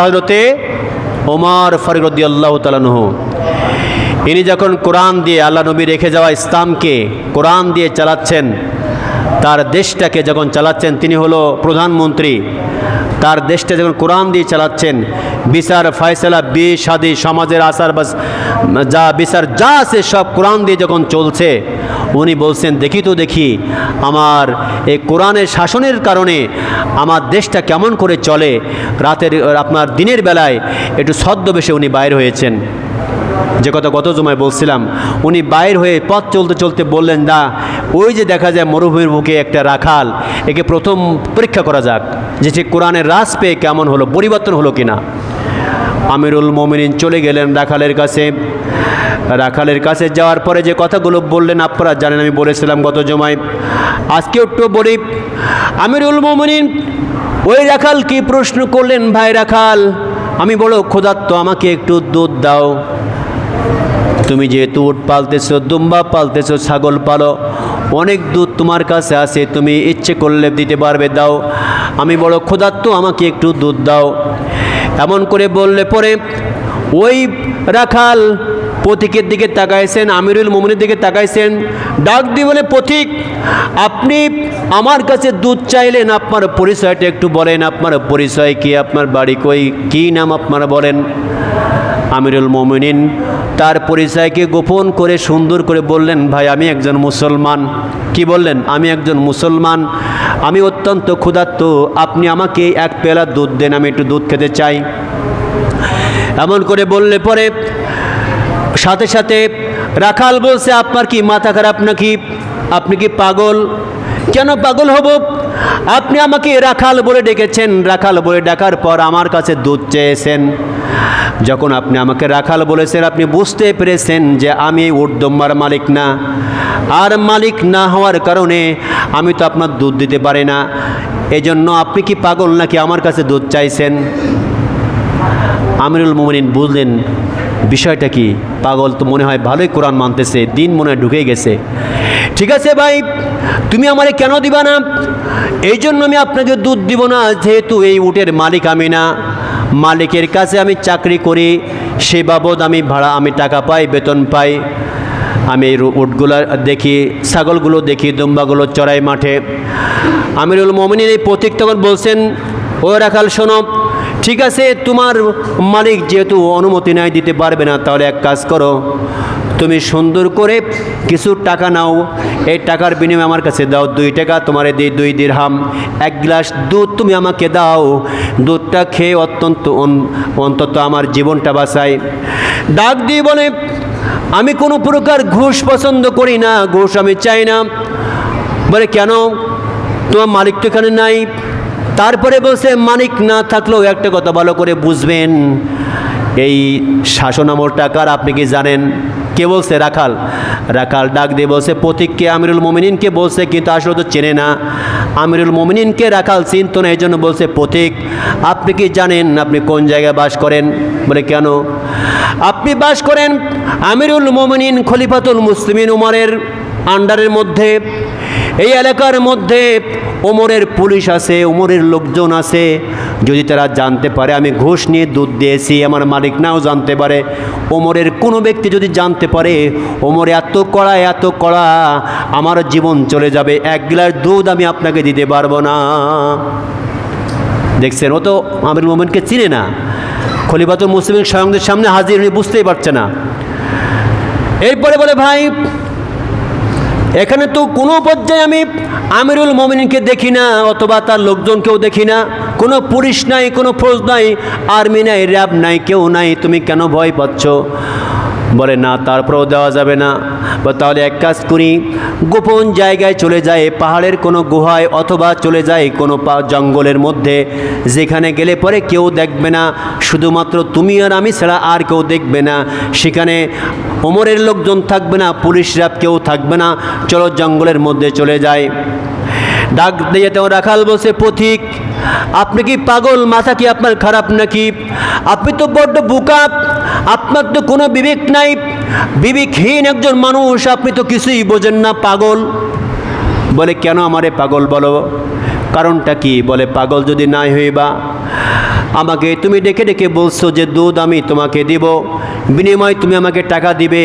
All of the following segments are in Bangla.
হযরতে ওমর ফারুক রাদিয়াল্লাহু তাআলা আনহু, ইনি যখন কোরআন দিয়ে আল্লাহ নবী রেখে যাওয়া ইসলামকে কোরআন দিয়ে চালাচ্ছেন, তার দেশটাকে যখন চালাচ্ছেন, তিনি হলো প্রধানমন্ত্রী, তার দেশটা যখন কোরআন দিয়ে চালাচ্ছেন, বিচার ফয়সালা বিয়ে শাদী সমাজের আচার যা বিচার যা আছে সব কোরআন দিয়ে যখন চলছে, উনি বলছেন দেখি আমার এই কোরআনের শাসনের কারণে আমার দেশটা কেমন করে চলে। রাতের আপনার দিনের বেলায় একটু ছদ্মবেশে উনি বাইর হয়েছেন, যে কথা গত জুমায় বলছিলাম। উনি বাইর হয়ে পথ চলতে চলতে বললেন, না ওই যে দেখা যায় মরুভূমির বুকে একটা রাখাল, একে প্রথম পরীক্ষা করা যাক যে সে কোরআনের রাস পেয়ে কেমন হলো, পরিবর্তন হলো কিনা। আমিরুল মোমিনিন চলে গেলেন রাখালের কাছে। রাখালের কাছে যাওয়ার পরে যে কথাগুলো বললেন আপনারা জানেন, আমি বলেছিলাম গত জুমায়, আজকে একটু বলি। আমিরুল মোমিনিন ওই রাখাল কি প্রশ্ন করলেন, ভাই রাখাল আমি বড় ক্ষুধার্ত, আমাকে একটু দুধ দাও। তুমি যেহেতু উট পালতেছো, দুম্বা পালতেছো, ছাগল পালো, অনেক দুধ তোমার কাছে আছে, তুমি ইচ্ছে করলে দিতে পারবে, দাও। আমি বড় ক্ষুধার্ত, আমাকে একটু দুধ দাও। এমন করে বললে পরে ওই রাখাল পথিকের দিকে তাকাইছেন, আমিরুল মোমিনের দিকে তাকাইছেন, ডাক দিয়ে বলে, পথিক আপনি আমার কাছে দুধ চাইলেন, আপনার পরিচয়টা একটু বলেন, আপনার পরিচয় কি, আপনার বাড়ি কই, কী নাম আপনারা বলেন। আমিরুল মোমিনিন তার পরিচয়কে গোপন করে সুন্দর করে বললেন, ভাই আমি একজন মুসলমান। কি বললেন? আমি একজন মুসলমান, আমি অত্যন্ত ক্ষুধার্ত, আপনি আমাকে এক পেলা দুধ দেন, আমি একটু দুধ খেতে চাই। এমন করে বললে পরে সাথে সাথে রাখাল বলছে, আপনার কি মাথা খারাপ নাকি, আপনি কি পাগল? কেন পাগল হব? আপনি আমাকে রাখাল বলে ডেকেছেন, রাখাল বলে ডাকার পর আমার কাছে দুধ চেয়েছেন। যখন আপনি আমাকে রাখাল বলেছেন, আপনি বুঝতে পেরেছেন যে আমি উট দুম্বার মালিক না, আর মালিক না হওয়ার কারণে আমি তো আপনার দুধ দিতে পারি না। এজন্য আপনি কি পাগল নাকি আমার কাছে দুধ চাইছেন? আমিরুল মোমিনিন বুঝলেন বিষয়টা কি, পাগল তো মনে হয় ভালোই কোরআন মানতেছে, দিন মনে হয় ঢুকে গেছে। ঠিক আছে ভাই, তুমি আমারে কেন দিবা না? এই জন্য আমি আপনাকে দুধ দিব না, যেহেতু এই উটের মালিক আমি না, মালিকের কাছে আমি চাকরি করি, সে বাবদ আমি ভাড়া, আমি টাকা পাই, বেতন পাই। আমি উটগুলো দেখি, ছাগলগুলো দেখি, দুম্বাগুলো চড়াই মাঠে। আমিরুল মোমিনিন এই পথিক তখন বলছেন, ও রাখাল শোনো, ঠিক আছে তোমার মালিক যেহেতু অনুমতি নাই, দিতে পারবে না, তাহলে এক কাজ করো, তুমি সুন্দর করে কিছু টাকা নাও, এই টাকার বিনিময়ে আমার কাছে দাও, 2 টাকা তোমারে দিই, 2 দিরহাম, 1 গ্লাস দুধ তুমি আমাকে দাও, দুধটা খেয়ে অন্তত আমার জীবনটা বাঁচাই। ডাক দিয়ে বলে, আমি কোনো প্রকার ঘুষ পছন্দ করি না, ঘুষ আমি চাই না। বলে কেন? তোমার মালিক তো এখানে নাই। তারপরে বলছে, মালিক না থাকলেও একটা কথা ভালো করে বুঝবেন, এই শাসনামল টাকার আপনি কি জানেন? কে বলছে? রাখাল। রাখাল ডাক দিয়ে বলছে, পথিককে আমিরুল মোমিনিনকে বলছে, কিন্তু আসলে তো চেনে না। আমিরুল মোমিনিনকে রাখাল চিনত না, এই জন্য বলছে, পথিক আপনি কি জানেন আপনি কোন জায়গায় বাস করেন? বলে কেন? আপনি বাস করেন আমিরুল মোমিনিন খলিফাতুল মুসলিমিন উমরের আন্ডারের মধ্যে। এই এলাকার মধ্যে ওমরের পুলিশ আছে, ওমরের লোকজন আছে, যদি তারা জানতে পারে আমি ঘুষ নিয়ে দুধ দিয়েছি, আমার মালিক নাও জানতে পারে, ওমরের কোনো ব্যক্তি যদি জানতে পারে, ওমর এত কড়া, আমার জীবন চলে যাবে, 1 গ্লাস দুধ আমি আপনাকে দিতে পারবো না। দেখছেন, ও তো আমিরুল মোমিনকে চিনে না, খলিফাতুল মুসলিমিন স্বয়ংদের সামনে হাজির হয়ে বুঝতেই পারছে না। এরপরে বলে, ভাই এখানে তো কোনো পর্যায়ে আমি আমিরুল মোমিনিনকে দেখি না, অথবা তার লোকজনকেও দেখি না, কোনো পুলিশ নাই, কোনো ফৌজ নাই, আর্মি নাই, র্যাব নাই, কেউ নাই, তুমি কেন ভয় পাচ্ছ? বলে না, তারপরেও দেওয়া যাবে না। বা তাহলে এক কাজ করি, গোপন জায়গায় চলে যায়, পাহাড়ের কোনো গুহায়, অথবা চলে যায় কোনো জঙ্গলের মধ্যে, যেখানে গেলে পরে কেউ দেখবে না, শুধুমাত্র তুমি আর আমি ছাড়া আর কেউ দেখবে না, সেখানে ওমরের লোকজন থাকবে না, পুলিশ র্যাব কেউ থাকবে না, চলো জঙ্গলের মধ্যে চলে যায়। ডাক দিয়ে তো রাখাল বলছে, পথিক আপনি কি পাগল? মাথা কি আপনার খারাপ নাকি? আপনি তো বড্ড বোকা, আপনার তো কোনো বিবেক নাই, বিবেকহীন একজন মানুষ, আপনি তো কিছুই বোঝেন না, পাগল। বলে কেন আমারে পাগল বলো? কারণটা কি? বলে পাগল যদি নাই হইবা আমাকে তুমি ডেকে ডেকে বলছো যে দুধ আমি তোমাকে দিব, বিনিময়ে তুমি আমাকে টাকা দিবে।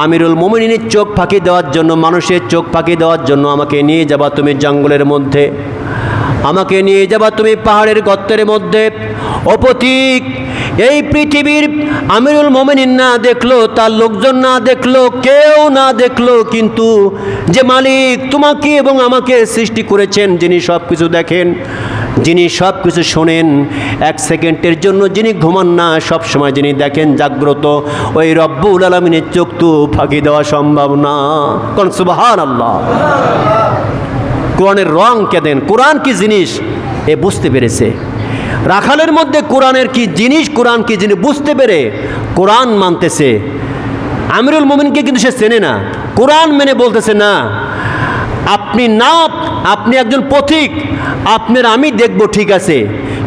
আমিরুল মুমিনিনের চোখ ফাঁকি দেওয়ার জন্য, মানুষের চোখ ফাঁকি দেওয়ার জন্য আমাকে নিয়ে যাবা তুমি জঙ্গলের মধ্যে, আমাকে নিয়ে যাবা তুমি পাহাড়ের গর্তের মধ্যে। অপথিক এই পৃথিবীর আমিরুল মুমিনিন না দেখলো, তার লোকজন না দেখলো, কেউ না দেখলো, কিন্তু যে মালিক তোমাকে এবং আমাকে সৃষ্টি করেছেন, যিনি সব কিছু দেখেন, যিনি সব কিছু শোনেন, এক সেকেন্ডের জন্য যিনি ঘুমান না, সব সময় যিনি দেখেন জাগ্রত, ওই রব্বুল আলামিনের চোখ তো ফাঁকি দেওয়া সম্ভব না। কোন সুবহানাল্লাহ। কোরআনের রং কেদেন, কোরআন কি জিনিস এ বুঝতে পেরেছে। রাখালের মধ্যে কোরআনের কি জিনিস, কোরআন কি জিনিস বুঝতে পেরে কোরআন মানতেছে। আমিরুল মুমিনকে কিন্তু সে চেনে না, কোরআন মেনে বলতেছে না আপনি একজন পথিক, আপনার আমি দেখব ঠিক আছে,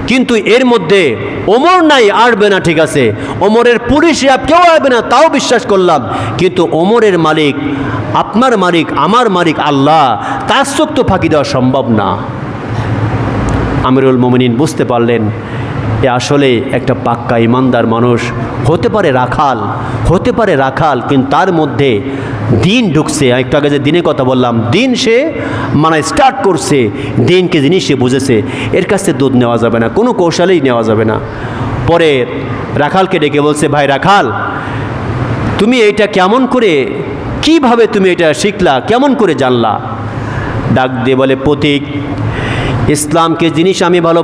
কিন্তু এর মধ্যে ওমর নাই, আসবে না ঠিক আছে, ওমরের পুলিশ কেউ আসবে না তাও বিশ্বাস করলাম, কিন্তু ওমরের মালিক, আপনার মালিক, আমার মালিক আল্লাহ, তার চোখ তো ফাঁকি দেওয়া সম্ভব না। আমিরুল মুমিনিন বুঝতে পারলেন এ আসলে একটা পাক্কা ইমানদার মানুষ, হতে পারে রাখাল, কিন্তু তার মধ্যে দিন ঢুকছে। একটু আগে যে দিনের কথা বললাম, দিন সে মানে স্টার্ট করছে, দিনকে জিনিস সে বুঝেছে, এর কাছে দুধ নেওয়া যাবে না, কোনো কৌশলেই নেওয়া যাবে না। পরে রাখালকে ডেকে বলছে, ভাই রাখাল, তুমি এইটা কেমন করে, কিভাবে তুমি এটা শিখলা, কেমন করে জানলা? ডাক দিয়ে বলে, পথিক, ইসলামকে জিনিস আমি ভালো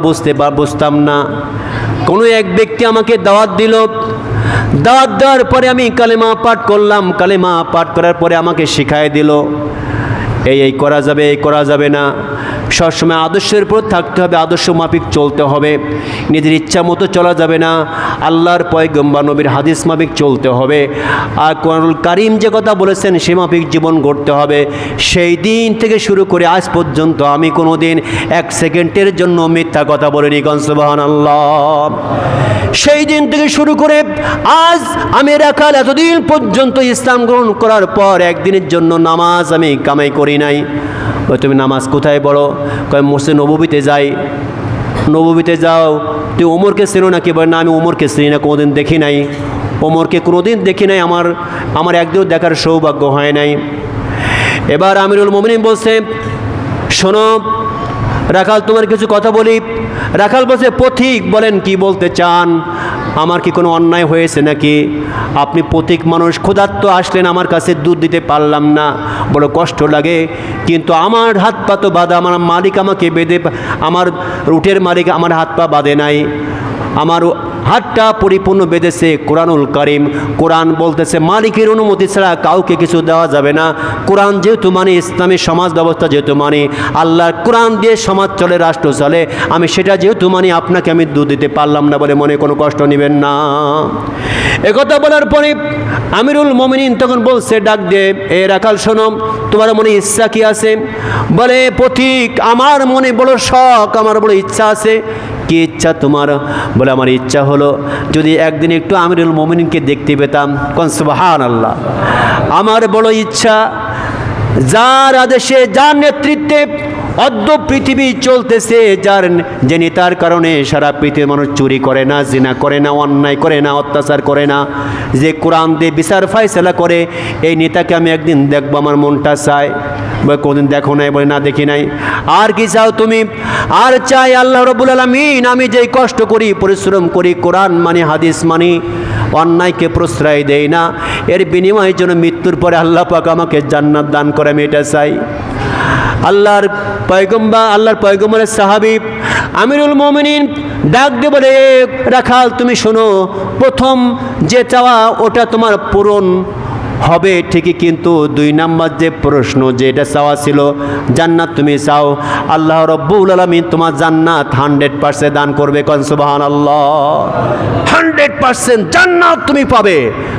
বুঝতাম না, কোনো এক ব্যক্তি আমাকে দাওয়াত দিল, দাওয়াত দেওয়ার পরে আমি কালেমা পাঠ করলাম, কালেমা পাঠ করার পরে আমাকে শিখায় দিল এই করা যাবে, এই করা যাবে না, সবসময় আদর্শের উপর থাকতে হবে, আদর্শ মাফিক চলতে হবে, নিজের ইচ্ছা মতো চলা যাবে না, আল্লাহর পয়গম্বর নবীর হাদিস মাফিক চলতে হবে, আর কোরআনুল কারীম যে কথা বলেছেন সে মাফিক জীবন গড়তে হবে। সেই দিন থেকে শুরু করে আজ পর্যন্ত আমি কোনো দিন এক সেকেন্ডের জন্য মিথ্যা কথা বলিনি। সুবহানাল্লাহ। সেই দিন থেকে শুরু করে আজ আমি রাখাল, এতদিন পর্যন্ত ইসলাম গ্রহণ করার পর একদিনের জন্য নামাজ আমি কামাই করি নাই। তুমি নামাজ কোথায় পড়ো? কয় মসজিদে নববীতে যাই। নববীতে যাও, তুই ওমরকে চেনো নাকি? বলে না, আমি ওমরকে চিনি না, কোনোদিন দেখি নাই, ওমরকে কোনোদিন দেখি নাই, আমার একদিনও দেখার সৌভাগ্য হয় নাই। এবার আমিরুল মুমিনিন বলছে, শোনো রাখাল, তোমার কিছু কথা বলি। রাখাল বলছে, পথিক বলেন, কি বলতে চান? আমার কি কোনো অন্যায় হয়েছে নাকি? আপনি পথিক মানুষ, ক্ষুধার্ত আসলেন, আমার কাছে দুধ দিতে পারলাম না, বড় কষ্ট লাগে, কিন্তু আমার হাত পা তো বাঁধা, আমার মালিক আমাকে বেঁধে, আমার রুটের মালিক আমার হাত পা বাঁধে নাই, আমার হাতটা পরিপূর্ণ বেঁধেছে কোরআনুল কারীম। কোরআন বলতেছে মালিকের অনুমতি ছাড়া কাউকে কিছু দেওয়া যাবে না। কোরআন যেহেতু মানে, ইসলামী সমাজ ব্যবস্থা যেহেতু মানে, আল্লাহর কোরআন দিয়ে সমাজ চলে, রাষ্ট্র চলে, আমি সেটা যেহেতু মানে, আপনাকে আমি দুধ দিতে পারলাম না বলে মনে কোনো কষ্ট নেবেন না। একথা বলার পরে আমিরুল মুমিনিন তখন বলছে, ডাক দিয়ে, এ রাখাল শোনো, তোমার মনে ইচ্ছা কি আছে? বলে, পথিক, আমার মনে বড় শখ, আমার বড় ইচ্ছা আছে। কি ইচ্ছা তোমার? বলে, আমার ইচ্ছা হলো যদি একদিন একটু আমিরুল মুমিনিনকে দেখতে পেতাম। কোন সুবহানাল্লাহ। আমার বড় ইচ্ছা, যার আদেশে, যার নেতৃত্বে অদ্য পৃথিবী চলতেছে, যে নেতার কারণে সারা পৃথিবীর মানুষ চুরি করে না, জিনা করে না, অন্যায় করে না, অত্যাচার করে না, যে কোরআন দিয়ে বিচার ফায়সালা করে, এই নেতাকে আমি একদিন দেখবো, আমার মনটা চায়। বলে, কোনদিন দেখো নাই? বলে, না দেখি নাই। আর কি চাও তুমি? আর চাই আল্লাহ রাব্বুল আলামিন, আমি যেই কষ্ট করি, পরিশ্রম করি, কোরআন মানি, হাদিস মানি, অন্যায়কে প্রশ্রয় দেই না, এর বিনিময়ের জন্য মৃত্যুর পরে আল্লাহ পাক আমাকে জান্নাত দান করে, আমি এটা চাই। আল্লাহর পয়গম্বরের সাহাবী আমিরুল মুমিনিন ডাক দিয়ে বলে, রাখাল তুমি শোনো, প্রথম যে চাওয়া ওটা তোমার পূরণ হবে ঠিকই, কিন্তু 2 নাম্বার যে প্রশ্ন, যে এটা চাওয়া ছিল, জান্নাত তুমি চাও, আল্লাহ রাব্বুল আলামিন তোমার জান্নাত 100% দান করবে। কোন সুবহানাল্লাহ। 100% জান্নাত তুমি পাবে,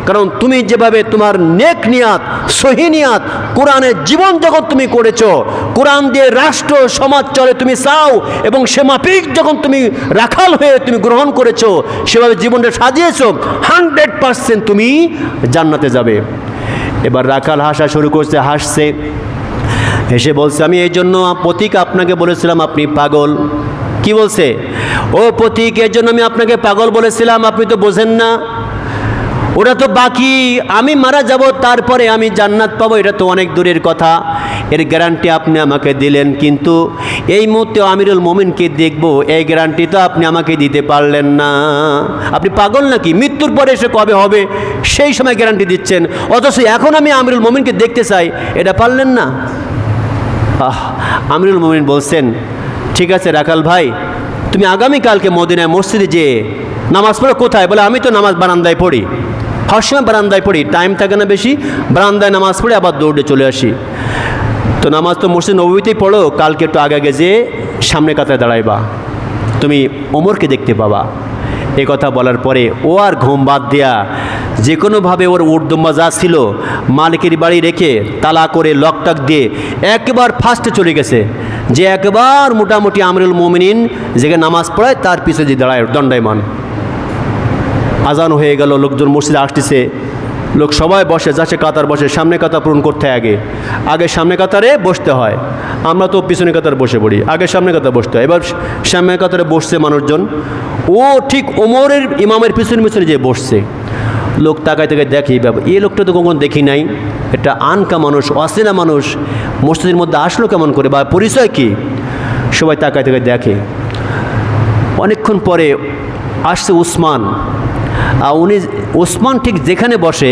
কারণ তুমি যেভাবে তোমার নেক নিয়াত, সহি নিয়াত, কোরআনের জীবন জগৎ তুমি করেছো, কোরআন দিয়ে রাষ্ট্র সমাজ চলে তুমি চাও, এবং সে মাফিক যখন তুমি রাখাল হয়ে তুমি গ্রহণ করেছো, সেভাবে জীবনটা সাজিয়েছো, 100% তুমি জান্নাতে যাবে। এবার রাখাল হাসা শুরু করছে, হাসছে, হেসে বলছে, আমি এই জন্য পথিক আপনাকে বলেছিলাম আপনি পাগল, কি বলছে? ও পথিক, এর জন্য আমি আপনাকে পাগল বলেছিলাম, আপনি তো বোঝেন না, ওটা তো বাকি, আমি মারা যাব তারপরে আমি জান্নাত পাবো, এটা তো অনেক দূরের কথা, এর গ্যারান্টি আপনি আমাকে দিলেন, কিন্তু এই মুহূর্তে আমিরুল মোমিনকে দেখব, এই গ্যারান্টি তো আপনি আমাকে দিতে পারলেন না। আপনি পাগল নাকি? মৃত্যুর পরে এসে কবে হবে সেই সময় গ্যারান্টি দিচ্ছেন, অথচ এখন আমি আমিরুল মোমিনকে দেখতে চাই, এটা পারলেন না। আমিরুল মোমিন বলছেন, ঠিক আছে রাখাল ভাই, তুমি আগামীকালকে মদিনায় মসজিদে যেয়ে নামাজ পড়ো। কোথায়? বলে আমি তো নামাজ বারান্দায় পড়ি, সবসময় বারান্দায় পড়ি, টাইম থাকে না বেশি, বারান্দায় নামাজ পড়ে আবার দৌড়ে চলে আসি। তো নামাজ তো মসজিদ নববীতেই পড়ো, কালকে একটু আগে আগে যেয়ে সামনে কাতারে দাঁড়াইবা, তুমি ওমরকে দেখতে পাবা। এ কথা বলার পরে ও আর ঘুম বাদ দেয়া যে কোনোভাবে ওর উর্দুম্বা যা ছিল মালিকের বাড়ি রেখে তালা করে লকটাক দিয়ে একবার ফার্স্টে চলে গেছে, যে একবার মোটামুটি আমিরুল মোমিনিন যেখানে নামাজ পড়ায় তার পিছনে যে দাঁড়ায় দণ্ডায়মান। আজান হয়ে গেল, লোকজন মসজিদে আসতেছে, লোক সবাই বসে যাচ্ছে, কাতার বসে, সামনে কাতার পূরণ করতে হয়, আগে সামনে কাতারে বসতে হয়, আমরা তো পিছনে কাতারে বসে পড়ি, আগে সামনে কাতারে বসতে হয়। এবার সামনে কাতারে বসছে মানুষজন, ও ঠিক ওমরের ইমামের পিছনে পিছনে যে বসছে। লোক তাকায় তাকায় দেখি, বাবা এই লোকটা তো কখন দেখি নাই, এটা আনকা মানুষ, অচেনা মানুষ, মসজিদের মধ্যে আসলো কেমন করে, বা পরিচয় কি? সবাই তাকায় তাকায় দেখে। অনেকক্ষণ পরে আসছে উসমান, আর উনি ওসমান ঠিক যেখানে বসে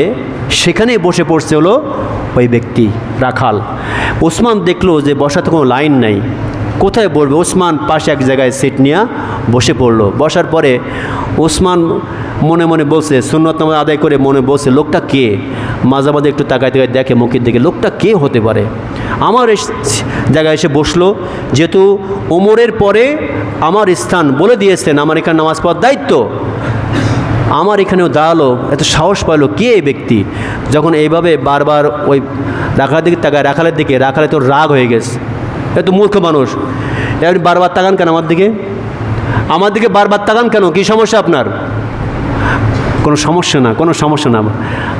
সেখানেই বসে পড়ছে হলো ওই ব্যক্তি রাখাল। ওসমান দেখলো যে বসাতে কোনো লাইন নাই, কোথায় বসবে? ওসমান পাশে এক জায়গায় সিট নিয়ে বসে পড়লো। বসার পরে ওসমান মনে মনে বলছে, সুন্নত নামাজ আদায় করে মনে বলছে, লোকটা কে? মাঝে মাঝে একটু তাকায় তাকায় দেখে মুখের দিকে, লোকটা কে হতে পারে? আমার জায়গায় এসে বসলো, যেহেতু ওমরের পরে আমার স্থান বলে দিয়েছেন, আমার এখানে নামাজ পড়ার দায়িত্ব, আমার এখানেও দাঁড়ালো, এত সাহস পাইলো, কে এই ব্যক্তি? যখন এইভাবে বারবার ওই রাখালের দিকে তাকায়, রাখালে তো রাগ হয়ে গেছে, এত মূর্খ মানুষ, আপনি বারবার তাকান কেন আমার দিকে? বারবার তাকান কেন? কী সমস্যা আপনার? কোনো সমস্যা না, কোনো সমস্যা না।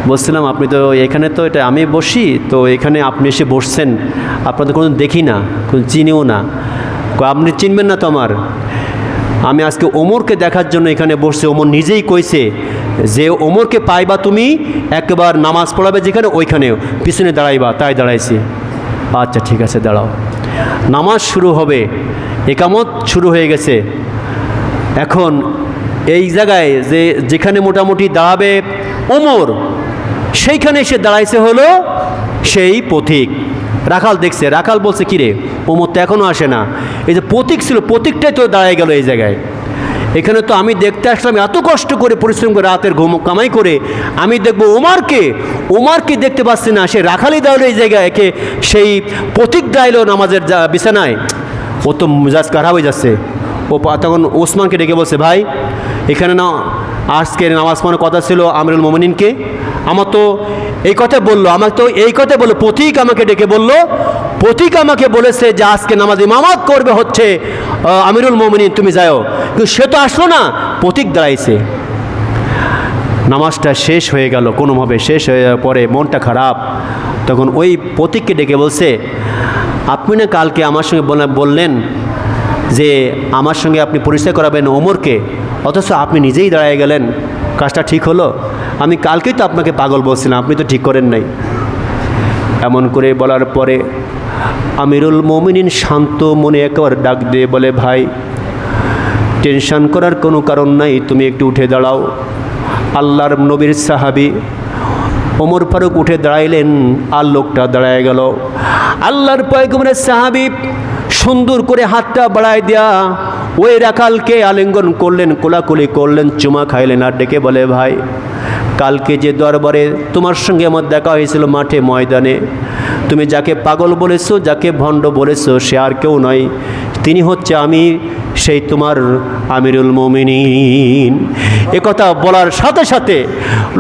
বলছিলাম আপনি তো এখানে, তো এটা আমি বসি, তো এখানে আপনি এসে বসছেন, আপনাদের কোনো দেখি না, কোনো চিনিও না। আপনি চিনবেন না তো আমার, আমি আজকে ওমরকে দেখার জন্য এখানে বসছি। ওমর নিজেই কইছে যে ওমরকে পাইবা তুমি, একবার নামাজ পড়াবে যেখানে ওইখানেও পিছনে দাঁড়াইবা, তাই দাঁড়াইছি। আচ্ছা ঠিক আছে, দাঁড়াও। নামাজ শুরু হবে, একামত শুরু হয়ে গেছে। এখন এই জায়গায় যেখানে মোটামুটি দাঁড়াবে ওমর, সেইখানে এসে দাঁড়াইছে হলো সেই পথিক। রাখাল দেখছে, রাখাল বলছে, কিরে ওমর তো এখনও আসে না, এই যে পথিক ছিল, পথিকটাই তো দাঁড়ায় গেল এই জায়গায়। এখানে তো আমি দেখতে আসলাম, এত কষ্ট করে পরিশ্রম করে রাতের ঘুম কামাই করে আমি দেখবো ওমারকে দেখতে পাচ্ছি না, সে রাখালই দাঁড়ালো এই জায়গায়, একে সেই পথিক দাঁড়াইলো নামাজের বিছানায়। ও তো মেজাজ খারাপ হয়ে যাচ্ছে। ও তখন ওসমানকে ডেকে বলছে, ভাই এখানে না আজকে নামাজ পড়ানোর কথা ছিল আমিরুল মোমিনিনকে, আমার তো এই কথা বললো, পথিক আমাকে ডেকে বললো, পথিক আমাকে বলেছে যে আজকে নামাজ ইমামত করবে হচ্ছে আমিরুল মোমিনিন, তুমি যাও। কিন্তু সে তো আসলো না, পথিক দাঁড়াইছে। নামাজটা শেষ হয়ে গেল, কোনোভাবে শেষ হয়ে যাওয়ার পরে মনটা খারাপ। তখন ওই পথিককে ডেকে বলছে, আপনি না কালকে আমার সঙ্গে বললেন যে আমার সঙ্গে আপনি পরিচয় করাবেন ওমরকে, অথচ আপনি নিজেই দাঁড়ায় গেলেন, কাজটা ঠিক হলো? আমি কালকেই তো আপনাকে পাগল বলছিলাম, আপনি তো ঠিক করেন নাই। এমন করে বলার পরে আমিরুল মোমিনিন শান্ত মনে একবার ডাক দিয়ে বলে, ভাই টেনশন করার কোনো কারণ নাই, তুমি একটু উঠে দাঁড়াও। আল্লাহর নবীর সাহাবী ওমর ফারুক উঠে দাঁড়াইলেন, আর লোকটা দাঁড়ায় গেল। আল্লাহর পয়গম্বরের সাহাবী সুন্দর করে হাতটা বাড়ায় দেয়া ওই রাখালকে আলিঙ্গন করলেন, কোলাকুলি করলেন, চুমা খাইলেন, আর ডেকে বলে, ভাই কালকে যে দরবারে তোমার সঙ্গে আমার দেখা হয়েছিল মাঠে ময়দানে, তুমি যাকে পাগল বলেছো, যাকে ভণ্ড বলেছো, সে আর কেউ নয়, তিনি হচ্ছে আমি, সেই তোমার আমিরুল মোমিনিন। একথা বলার সাথে সাথে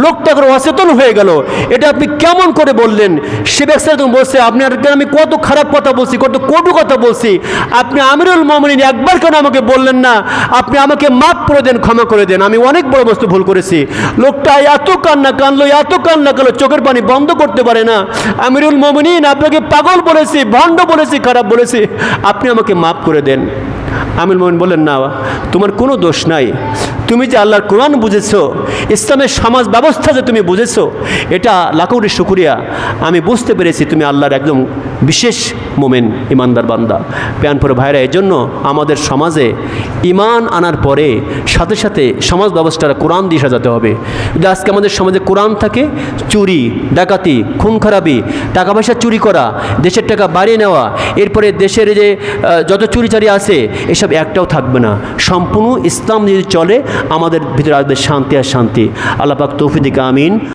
লোকটা করে অচেতন হয়ে গেল। এটা আপনি কেমন করে বললেন? সে ব্যক্তি তুমি বলছে, আপনার আমি কত খারাপ কথা বলছি, কত কটু কথা বলছি, আপনি আমিরুল মোমিনিন একবার কেন আমাকে বললেন না? আপনি আমাকে মাফ করে দেন, ক্ষমা করে দেন, আমি অনেক বড় বস্তু ভুল করেছি। লোকটা এত কান্না কানলো, চোখের পানি বন্ধ করতে পারে না। আমিরুল মোমিনিন, আপনাকে পাগল বলেছি, ভণ্ড বলেছি, খারাপ বলেছি, আপনি আমাকে মাফ করে দেন। আমিরুল মুমিনিন বললেন, না, তোমার কোনো দোষ নাই। তুমি যে আল্লাহর কোরআন বুঝেছো, ইসলামের সমাজ ব্যবস্থা যে তুমি বুঝেছো, এটা লাখোটি শুকরিয়া। আমি বুঝতে পেরেছি তুমি আল্লাহর একদম বিশেষ মোমেন, ইমানদার বান্দা। প্যানপুর ভাইরা, এজন্য আমাদের সমাজে ইমান আনার পরে সাথে সাথে সমাজ ব্যবস্থাটা কোরআন দিয়ে সাজাতে হবে। যদি আজকে আমাদের সমাজে কোরআন থাকে, চুরি, ডাকাতি, খুন খারাপি, টাকা পয়সা চুরি করা, দেশের টাকা বাড়িয়ে নেওয়া, এরপরে দেশের যে যত চুরিচারি আছে এসব একটাও থাকবে না। সম্পূর্ণ ইসলাম যদি চলে, আমাদের ভিতরে আসবে শান্তি আর শান্তি। আল্লাহ পাক তৌফিক দিক, আমিন।